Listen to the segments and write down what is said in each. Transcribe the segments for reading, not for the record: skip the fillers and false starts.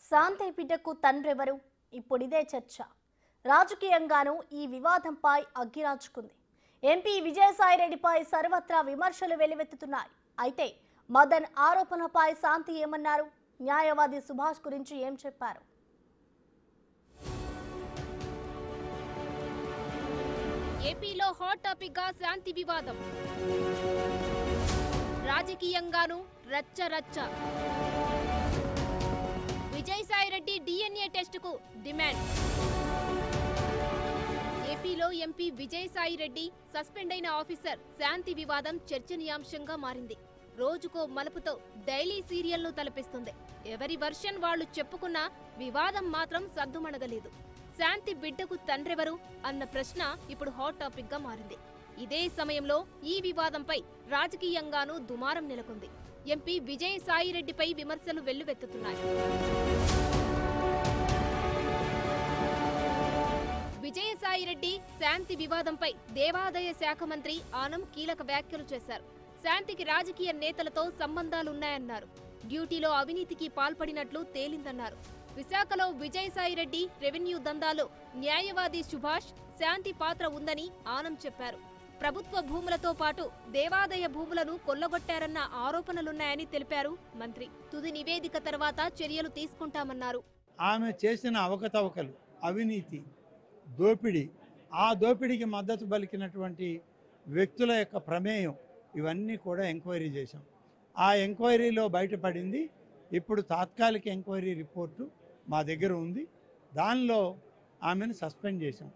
శాంతి బిడ్డకు తండ్రెవరు? ఇప్పుడిదే చర్చ. రాజకీయంగానూ ఈ వివాదంపై అగ్గిరాచుకుంది. ఎంపీ విజయసాయిరెడ్డిపై సర్వత్రా విమర్శలు వెల్లువెత్తుతున్నాయి. అయితే మదన్ ఆరోపణపై శాంతి ఏమన్నారు? న్యాయవాది సుభాష్ గురించి ఏం చెప్పారు? ఏపీలో హాట్ టాపిక్ గా శాంతి వివాదం. రాజకీయంగానూ రచ్చ రచ్చ. విజయసాయిరెడ్డి డిఎన్ఏ టెస్టుకు డిమాండ్. ఏపీలో ఎంపీ విజయసాయిరెడ్డి సస్పెండ్ అయిన ఆఫీసర్ శాంతి వివాదం చర్చనీయాంశంగా మారింది. రోజుకో మలుపుతో డైలీ సీరియల్ను తలపిస్తుంది. ఎవరి వర్షన్ వాళ్లు చెప్పుకున్నా వివాదం మాత్రం సద్దుమణగలేదు. శాంతి బిడ్డకు తండ్రెవరు అన్న ప్రశ్న ఇప్పుడు హాట్ టాపిక్ గా మారింది. ఇదే సమయంలో ఈ వివాదంపై రాజకీయంగానూ దుమారం నెలకొంది. ఎంపీ విజయసాయిరెడ్డిపై విమర్శలు వెల్లువెత్తుతున్నాయి. విజయసాయిరెడ్డి శాంతి వివాదంపై దేవాదాయ శాఖ మంత్రి ఆనం కీలక వ్యాఖ్యలు చేశారు. శాంతికి రాజకీయ నేతలతో సంబంధాలున్నాయన్నారు. డ్యూటీలో అవినీతికి పాల్పడినట్లు తేలిందన్నారు. విశాఖలో విజయసాయిరెడ్డి రెవెన్యూ దందాలో న్యాయవాది సుభాష్ శాంతి పాత్ర ఉందని ఆనం చెప్పారు. ప్రభుత్వ భూములతో పాటు దేవాదాయ భూములను కొల్లగొట్టారన్న ఆరోపణలున్నాయని తెలిపారు మంత్రి. తుది నివేదిక తర్వాత చర్యలు తీసుకుంటామన్నారు. ఆమె చేసిన అవకతవకలు, అవినీతి, దోపిడీ, ఆ దోపిడీకి మద్దతు పలికినటువంటి వ్యక్తుల యొక్క ప్రమేయం ఇవన్నీ కూడా ఎంక్వైరీ చేశాం. ఆ ఎంక్వైరీలో బయటపడింది. ఇప్పుడు తాత్కాలిక ఎంక్వైరీ రిపోర్టు మా దగ్గర ఉంది. దానిలో ఆమెను సస్పెండ్ చేశాం.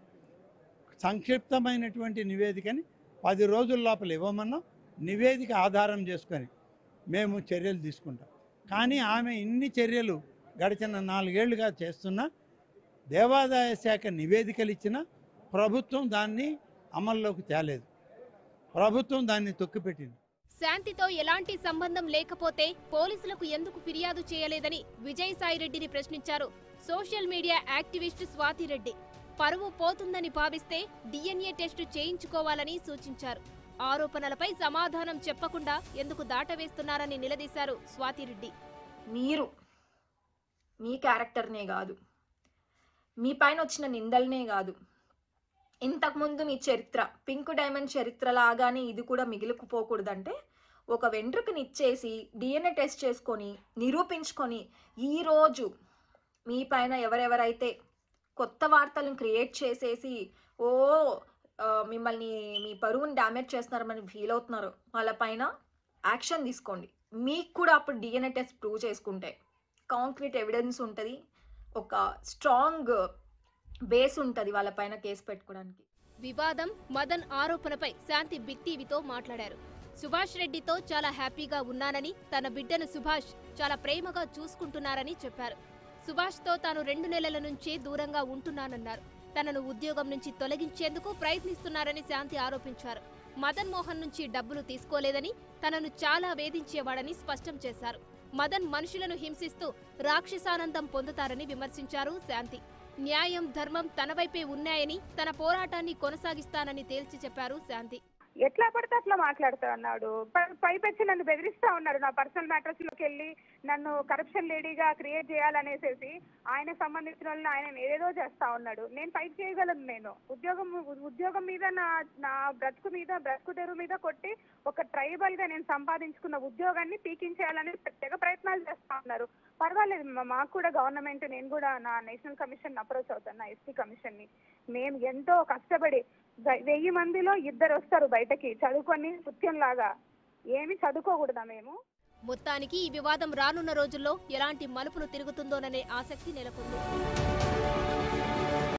సంక్షిప్తమైనటువంటి నివేదికని 10 రోజుల లోపల ఇవ్వమన్నాం. నివేదిక ఆధారం చేసుకొని మేము చర్యలు తీసుకుంటాం. కానీ ఆమె ఇన్ని చర్యలు గడిచిన 4 ఏళ్లుగా చేస్తున్నా, దేవాదాయ శాఖ నివేదికలు ఇచ్చినా ప్రభుత్వం దాన్ని అమల్లోకి తేలేదు. ప్రభుత్వం దాన్ని తొక్కిపెట్టింది. శాంతితో ఎలాంటి సంబంధం లేకపోతే పోలీసులకు ఎందుకు ఫిర్యాదు చేయలేదని విజయసాయిరెడ్డిని ప్రశ్నించారు సోషల్ మీడియా యాక్టివిస్ట్ స్వాతిరెడ్డి. పరువు పోతుందని భావిస్తే డిఎన్ఏ టెస్టు చేయించుకోవాలని సూచించారు. ఆరోపణలపై సమాధానం చెప్పకుండా ఎందుకు దాటవేస్తున్నారని నిలదీశారు స్వాతిరెడ్డి. మీరు మీ క్యారెక్టర్నే కాదు, మీ పైన వచ్చిన నిందలనే కాదు, ఇంతకుముందు మీ చరిత్ర పింక్ డైమండ్ చరిత్ర లాగానే ఇది కూడా మిగిలిపోకూడదంటే ఒక వెంట్రుకనిచ్చేసి డిఎన్ఏ టెస్ట్ చేసుకొని నిరూపించుకొని ఈరోజు మీ పైన ఎవరెవరైతే కొత్త వార్తలను క్రియేట్ చేసేసి మిమ్మల్ని మీ పరువుని డ్యామేజ్ చేస్తున్నారని ఫీల్ అవుతున్నారు, వాళ్ళపైన యాక్షన్ తీసుకోండి. మీకు కూడా అప్పుడు డిఎన్ఏ టెస్ట్ ప్రూవ్ చేసుకుంటే కాంక్రీట్ ఎవిడెన్స్ ఉంటుంది, ఒక స్ట్రాంగ్ బేస్ ఉంటుంది వాళ్ళపైన కేసు పెట్టుకోవడానికి. వివాదం మదన్ ఆరోపణపై శాంతి బిగ్ టీవీతో మాట్లాడారు. సుభాష్ రెడ్డితో చాలా హ్యాపీగా ఉన్నానని, తన బిడ్డను సుభాష్ చాలా ప్రేమగా చూసుకుంటున్నారని చెప్పారు. సుభాష్తో తాను 2 నెలల నుంచే దూరంగా ఉంటున్నానన్నారు. తనను ఉద్యోగం నుంచి తొలగించేందుకు ప్రయత్నిస్తున్నారని శాంతి ఆరోపించారు. మదన్ మోహన్ నుంచి డబ్బులు తీసుకోలేదని, తనను చాలా వేధించేవాడని స్పష్టం చేశారు. మదన్ మనుషులను హింసిస్తూ రాక్షసానందం పొందుతారని విమర్శించారు శాంతి. న్యాయం, ధర్మం తన వైపే ఉన్నాయని, తన పోరాటాన్ని కొనసాగిస్తానని తేల్చి చెప్పారు శాంతి. ఎట్లా పడితే అట్లా మాట్లాడుతా ఉన్నాడు. పైపెచ్చి నన్ను బెదిరిస్తా ఉన్నాడు. నా పర్సనల్ మ్యాటర్స్ లోకి వెళ్ళి నన్ను కరప్షన్ లేడీగా క్రియేట్ చేయాలనేసేసి ఆయన సంబంధించిన వాళ్ళని ఆయన ఏదేదో చేస్తా ఉన్నాడు. నేను ఫైట్ చేయగలను. నేను ఉద్యోగం మీద నా బ్రతుకు తెరువు మీద కొట్టి ఒక ట్రైబల్ గా నేను సంపాదించుకున్న ఉద్యోగాన్ని పీకించేయాలని ప్రత్యేక ప్రయత్నాలు చేస్తా ఉన్నారు. పర్వాలేదు, మాకు కూడా గవర్నమెంట్, నేను కూడా నా నేషనల్ కమిషన్ అప్రోచ్ అవుతాను, నా ఎస్టీ కమిషన్ ని. మేము ఎంతో కష్టపడి 1000 మందిలో 2 వస్తారు బయటకి చదువుకొని నృత్యంలాగా. ఏమి చదువుకోకూడదా మేము? మొత్తానికి ఈ వివాదం రానున్న రోజుల్లో ఎలాంటి మలుపులు తిరుగుతుందోననే ఆసక్తి నెలకొంది.